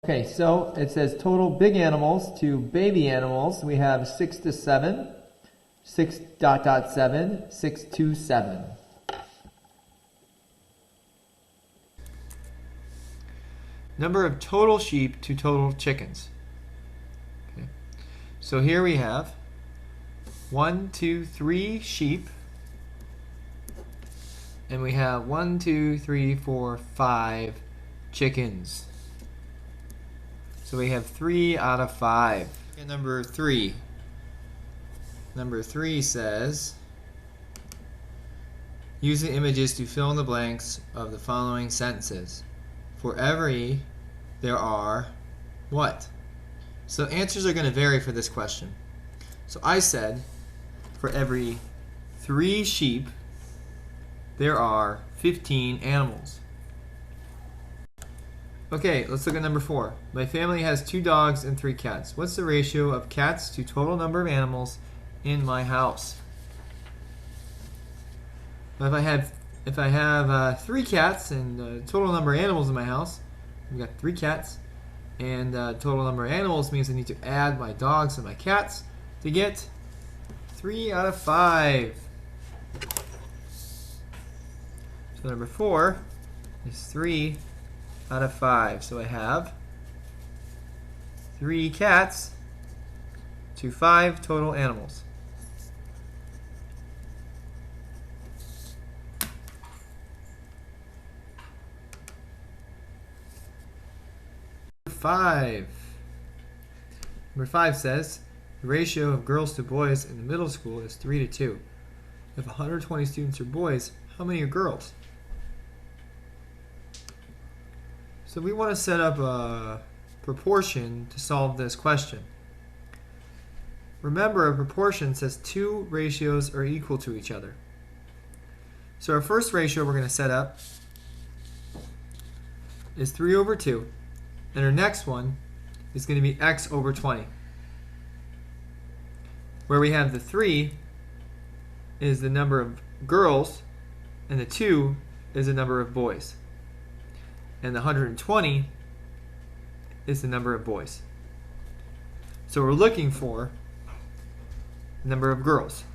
Okay, so it says total big animals to baby animals. We have 6 to 7, 6 dot dot 7, 6 to 7. Number of total sheep to total chickens. Okay. So here we have 1, 2, 3 sheep. And we have 1, 2, 3, 4, 5 chickens. So we have 3 out of 5. And number 3. Number 3 says, use the images to fill in the blanks of the following sentences. For every, there are what? So answers are going to vary for this question. So I said, for every 3 sheep, there are 15 animals. Okay, let's look at number 4. My family has 2 dogs and 3 cats. What's the ratio of cats to total number of animals in my house? If I have 3 cats and total number of animals in my house, we've got 3 cats, and total number of animals means I need to add my dogs and my cats to get 3 out of 5. So number 4 is 3 out of 5. So I have 3 cats to 5 total animals. Number 5 says the ratio of girls to boys in the middle school is 3 to 2. If 120 students are boys, how many are girls? So we want to set up a proportion to solve this question. Remember, a proportion says 2 ratios are equal to each other. So our first ratio we're going to set up is 3 over 2. And our next one is going to be x over 20. Where we have the 3 is the number of girls, and the 2 is the number of boys. And the 120 is the number of boys. So we're looking for the number of girls.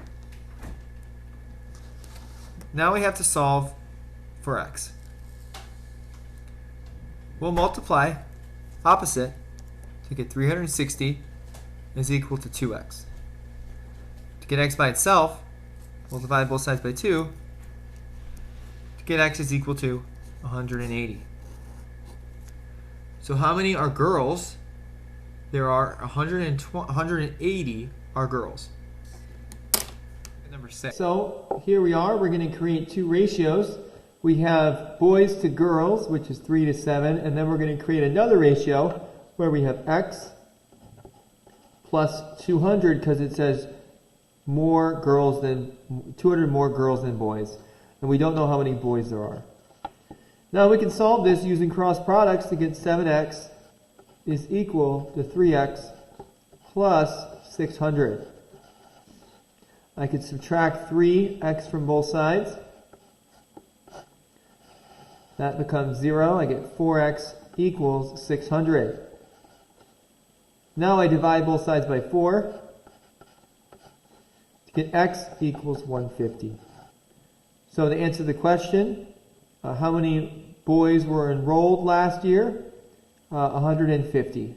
Now we have to solve for x. We'll multiply opposite to get 360 is equal to 2x. To get x by itself, we'll divide both sides by 2 to get x is equal to 180. So how many are girls? There are 180 are girls. Number 6. So here we are. We're going to create 2 ratios. We have boys to girls, which is 3 to 7, and then we're going to create another ratio where we have x plus 200 because it says more girls than 200 more girls than boys, and we don't know how many boys there are. Now we can solve this using cross products to get 7x is equal to 3x plus 600. I could subtract 3x from both sides. That becomes 0. I get 4x equals 600. Now I divide both sides by 4 to get x equals 150. So to answer the question, how many boys were enrolled last year? 150.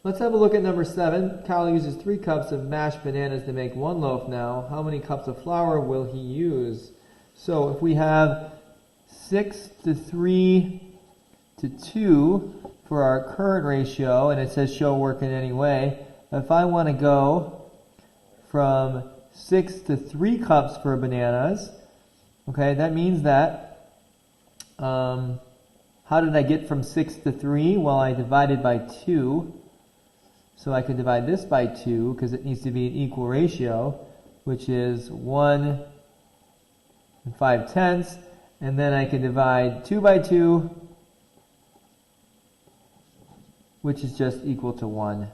Let's have a look at number 7. Kyle uses 3 cups of mashed bananas to make 1 loaf now. How many cups of flour will he use? So if we have 6 to 3 to 2 for our current ratio, and it says show work in any way, if I want to go from 6 to 3 cups for bananas, okay, that means that, how did I get from 6 to 3? Well, I divided by 2. So I could divide this by 2 because it needs to be an equal ratio, which is 1 and 5/10. And then I can divide 2 by 2, which is just equal to 1.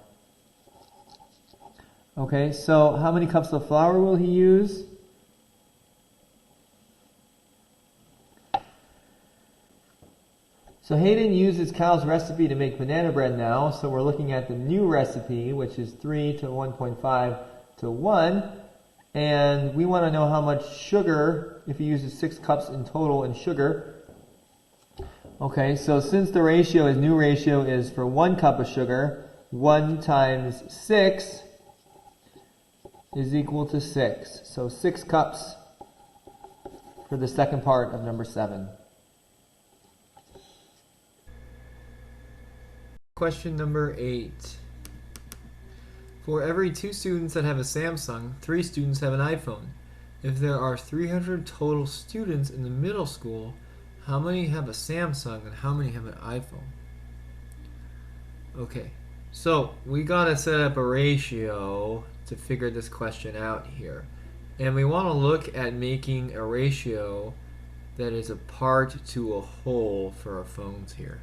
Okay, so how many cups of flour will he use? So Hayden uses Cal's recipe to make banana bread now. So we're looking at the new recipe, which is 3 to 1.5 to 1. And we want to know how much sugar, if he uses 6 cups in total in sugar. Okay, so since the ratio is, new ratio is for 1 cup of sugar, 1 times 6 is equal to 6. So 6 cups for the second part of number 7. Question number 8. For every 2 students that have a Samsung, 3 students have an iPhone. If there are 300 total students in the middle school, how many have a Samsung and how many have an iPhone? Okay, so we gotta set up a ratio to figure this question out here. And we want to look at making a ratio that is a part to a whole for our phones here.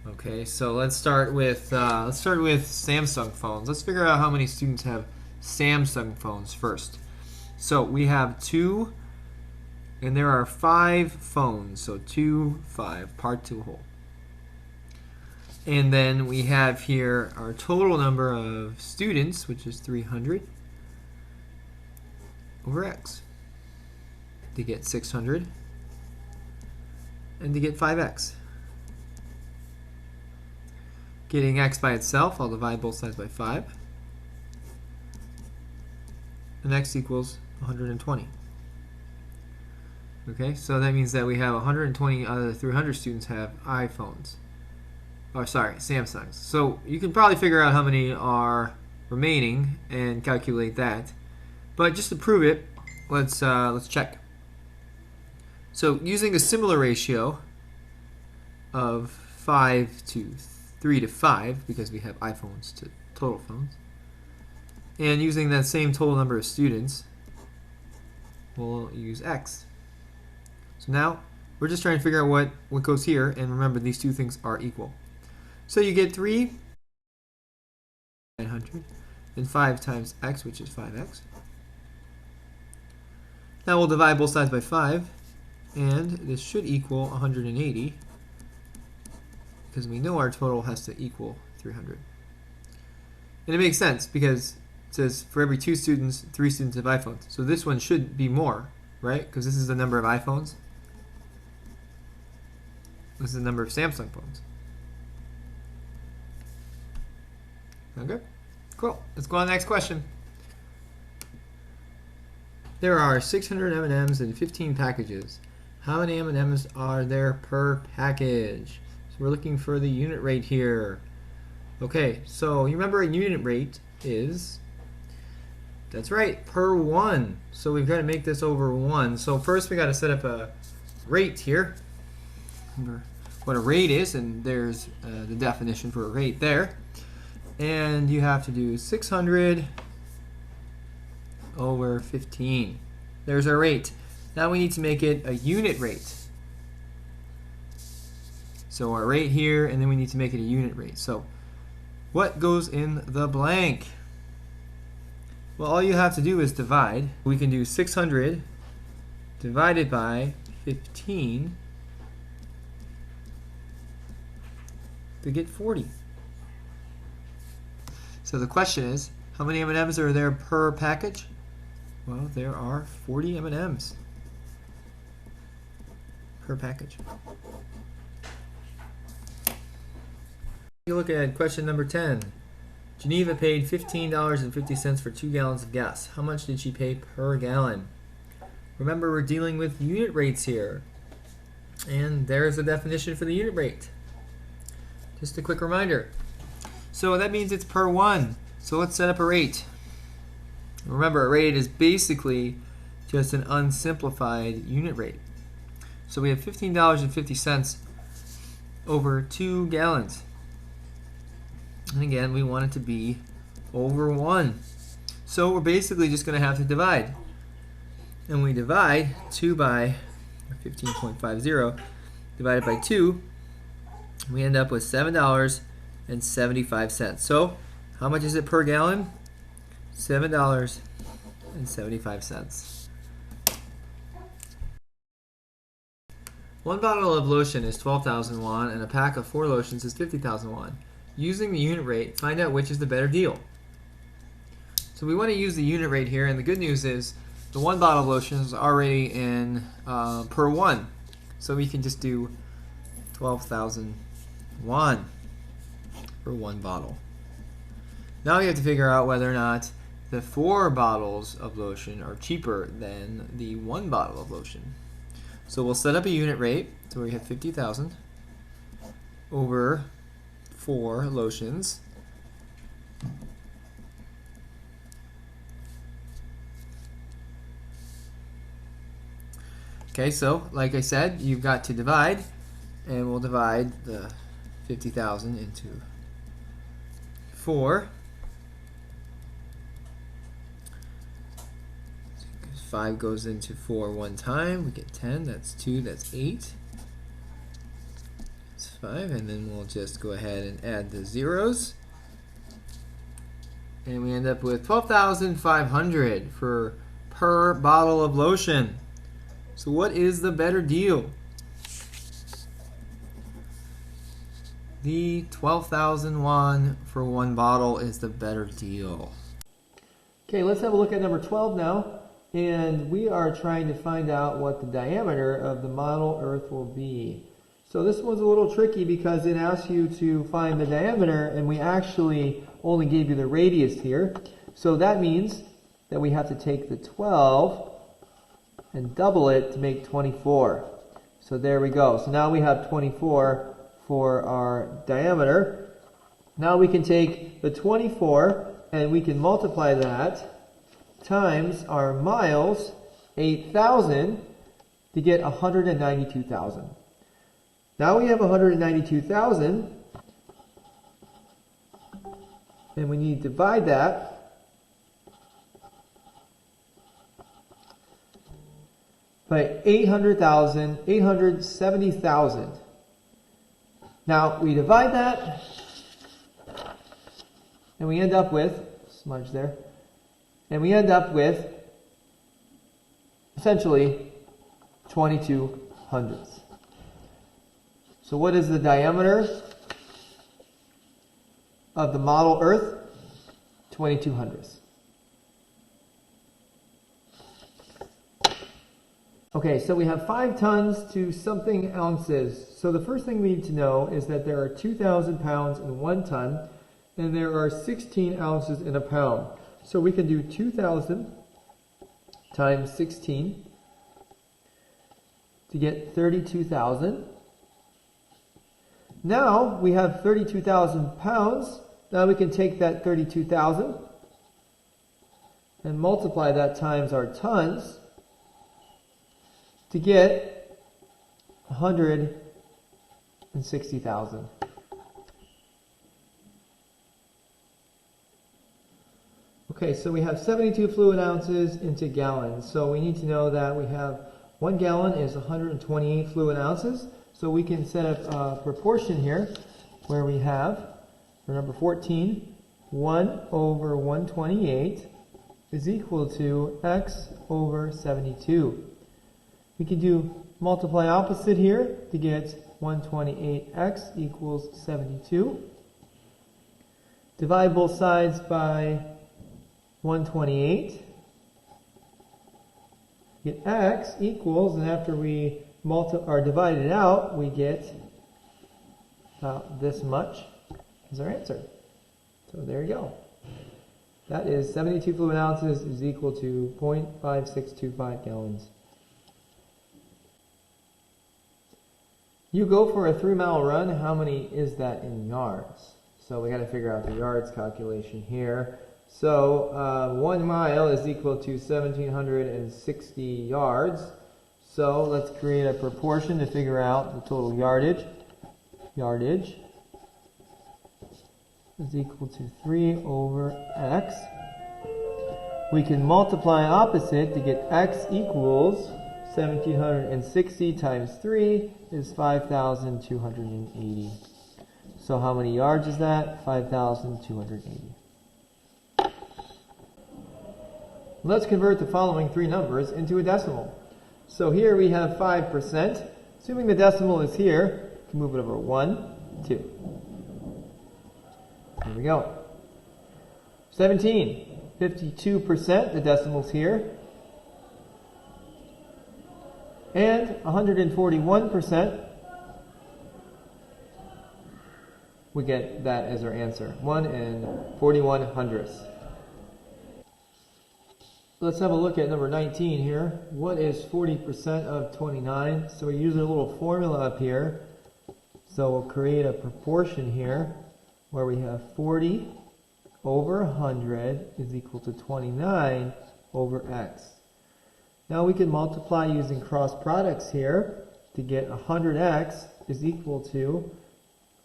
Okay, so let's start with Samsung phones. Let's figure out how many students have Samsung phones first. So we have 2, and there are 5 phones. So 2, 5, part to a whole. And then we have here our total number of students, which is 300 over x to get 600 and to get 5x. Getting x by itself, I'll divide both sides by 5. And x equals 120. Okay, so that means that we have 120 out of the 300 students have iPhones. Or sorry, Samsungs. So you can probably figure out how many are remaining and calculate that. But just to prove it, let's check. So using a similar ratio of 5 to 3 to 5, because we have iPhones to total phones, and using that same total number of students, we'll use x. So now we're just trying to figure out what goes here, and remember these two things are equal. So you get 3, 900, and 5 times x, which is 5x. Now we'll divide both sides by 5, and this should equal 180, because we know our total has to equal 300. And it makes sense, because it says for every 2 students, 3 students have iPhones. So this one should be more, right? Because this is the number of iPhones. This is the number of Samsung phones. Okay, cool. Let's go on to the next question. There are 600 M&Ms in 15 packages. How many M&Ms are there per package? So we're looking for the unit rate here. Okay, so you remember a unit rate is, that's right, per 1. So we've got to make this over 1. So first we got to set up a rate here. Remember what a rate is, and there's the definition for a rate there. And you have to do 600 over 15. There's our rate. Now we need to make it a unit rate. So our rate here, and then we need to make it a unit rate. So what goes in the blank? Well, all you have to do is divide. We can do 600 divided by 15 to get 40. So the question is, how many M&Ms are there per package? Well, there are 40 M&Ms per package. You look at question number 10. Geneva paid $15.50 for 2 gallons of gas. How much did she pay per gallon? Remember, we're dealing with unit rates here. And there's the definition for the unit rate. Just a quick reminder. So that means it's per 1. So let's set up a rate. Remember, a rate is basically just an unsimplified unit rate. So we have $15.50 over 2 gallons. And again, we want it to be over 1. So we're basically just going to have to divide. And we divide 2 by 15.50 divided by 2. We end up with $7.75. So how much is it per gallon? $7.75. One bottle of lotion is 12,000 won and a pack of 4 lotions is 50,000 won. Using the unit rate, find out which is the better deal. So we want to use the unit rate here, and the good news is the one bottle of lotion is already in per one. So we can just do 12,000 won for one bottle. Now we have to figure out whether or not the 4 bottles of lotion are cheaper than the 1 bottle of lotion. So we'll set up a unit rate. So we have 50,000 over 4 lotions. Okay, so like I said, you've got to divide, and we'll divide the 50,000 into 4. 5 goes into 4 one time, we get 10, that's 2, that's 8. That's 5, and then we'll just go ahead and add the zeros. And we end up with 12,500 for per bottle of lotion. So what is the better deal? The 12,000 won for one bottle is the better deal. Okay, let's have a look at number 12 now. And we are trying to find out what the diameter of the model Earth will be. So this one's a little tricky because it asks you to find the diameter, and we actually only gave you the radius here. So that means that we have to take the 12 and double it to make 24. So there we go. So now we have 24 for our diameter. Now we can take the 24 and we can multiply that times our miles, 8,000, to get 192,000. Now we have 192,000, and we need to divide that by 870,000. Now we divide that, and we end up with, smudge there, and we end up with essentially 22 hundredths. So what is the diameter of the model Earth? 22 hundredths. Okay, so we have 5 tons to something ounces. So the first thing we need to know is that there are 2,000 pounds in 1 ton, and there are 16 ounces in a pound. So we can do 2,000 times 16 to get 32,000. Now we have 32,000 pounds. Now we can take that 32,000 and multiply that times our tons to get 160,000. Okay, so we have 72 fluid ounces into gallons. So we need to know that we have 1 gallon is 128 fluid ounces. So we can set up a proportion here where we have, for number 14, 1 over 128 is equal to x over 72. We can do multiply opposite here to get 128x equals 72. Divide both sides by 128. Get x equals, and after we divide it out, we get about this much is our answer. So there you go. That is 72 fluid ounces is equal to 0.5625 gallons. You go for a 3-mile run, how many is that in yards? So we got to figure out the yards calculation here. So 1 mile is equal to 1,760 yards. So let's create a proportion to figure out the total yardage. Yardage is equal to 3 over x. We can multiply opposite to get x equals 1,760 times 3 is 5,280. So how many yards is that? 5,280. Let's convert the following 3 numbers into a decimal. So here we have 5%. Assuming the decimal is here, you can move it over 1, 2. Here we go. 17, 52%, the decimal's here. And 141%, we get that as our answer. 1 41 hundredths. Let's have a look at number 19 here. What is 40% of 29? So we're using a little formula up here. So we'll create a proportion here where we have 40 over 100 is equal to 29 over x. Now we can multiply using cross products here to get 100x is equal to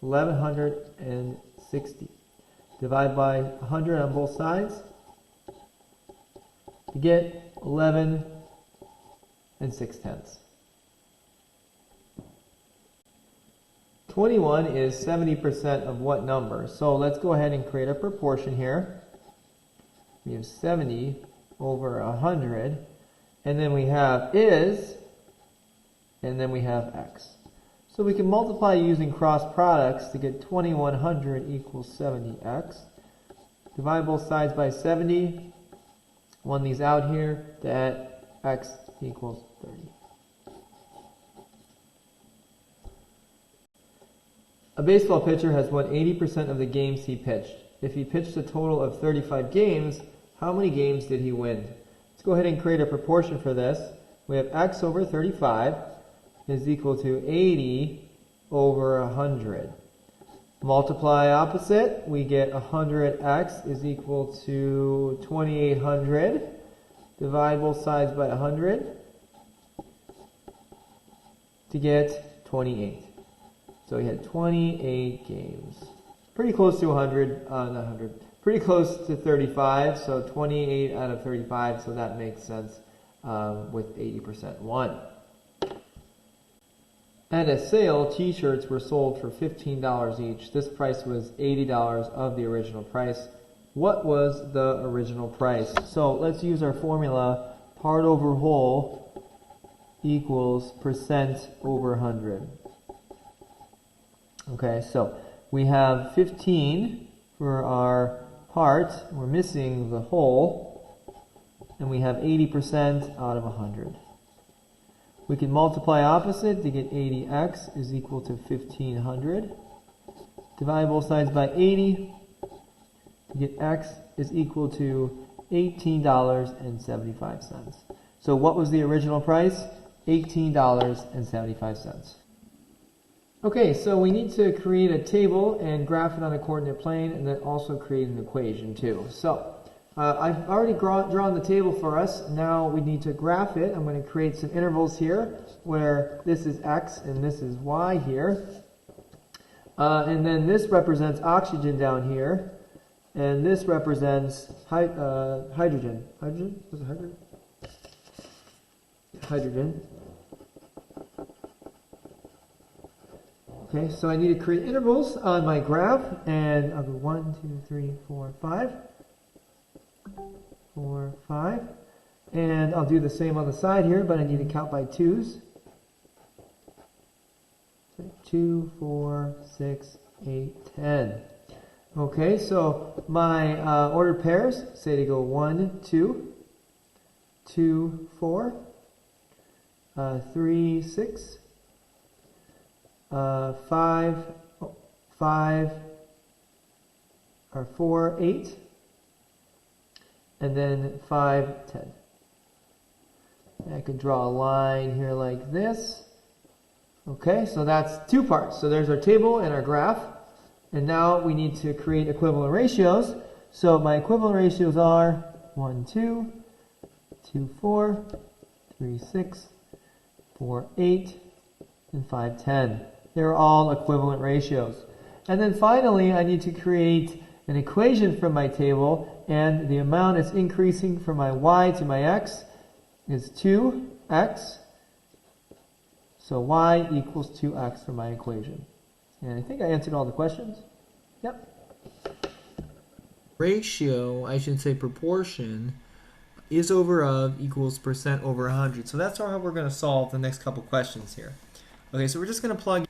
1160. Divide by 100 on both sides. You get 11 6/10. 21 is 70% of what number? So let's go ahead and create a proportion here. We have 70 over 100, and then we have is, and then we have x. So we can multiply using cross products to get 2100 equals 70x. Divide both sides by 70. One these out here, that x equals 30. A baseball pitcher has won 80% of the games he pitched. If he pitched a total of 35 games, how many games did he win? Let's go ahead and create a proportion for this. We have x over 35 is equal to 80 over 100. Multiply opposite, we get 100x is equal to 2800. Divide both sides by 100 to get 28. So we had 28 games. Pretty close to 100, not 100. Pretty close to 35, so 28 out of 35, so that makes sense with 80% won. At a sale, t-shirts were sold for $15 each. This price was $80 of the original price. What was the original price? So let's use our formula. Part over whole equals percent over 100. Okay, so we have 15 for our part. We're missing the whole. And we have 80% out of 100. We can multiply opposite to get 80x is equal to 1500. Divide both sides by 80 to get x is equal to $18.75. So what was the original price? $18.75. Okay, so we need to create a table and graph it on a coordinate plane and then also create an equation too. So I've already drawn the table for us. Now we need to graph it. I'm going to create some intervals here where this is x and this is y here. And then this represents oxygen down here. And this represents hydrogen. Hydrogen? Was it hydrogen? Hydrogen. Okay, so I need to create intervals on my graph. And I'll go 1, 2, 3, 4, 5. 4, 5. And I'll do the same on the side here, but I need to count by 2s. 2, 4, 6, 8, 10. Okay, so my ordered pairs say to go 1, 2, 2, 4, 3, 6, 5, 4, 8, and then 5, 10. And I could draw a line here like this. Okay, so that's two parts. So there's our table and our graph. And now we need to create equivalent ratios. So my equivalent ratios are 1, 2, 2, 4, 3, 6, 4, 8, and 5, 10. They're all equivalent ratios. And then finally, I need to create an equation from my table, and the amount that's increasing from my y to my x is 2x. So y equals 2x for my equation. And I think I answered all the questions. Yep. Ratio, I should say proportion, is over of equals percent over 100. So that's how we're going to solve the next couple questions here. Okay, so we're just going to plug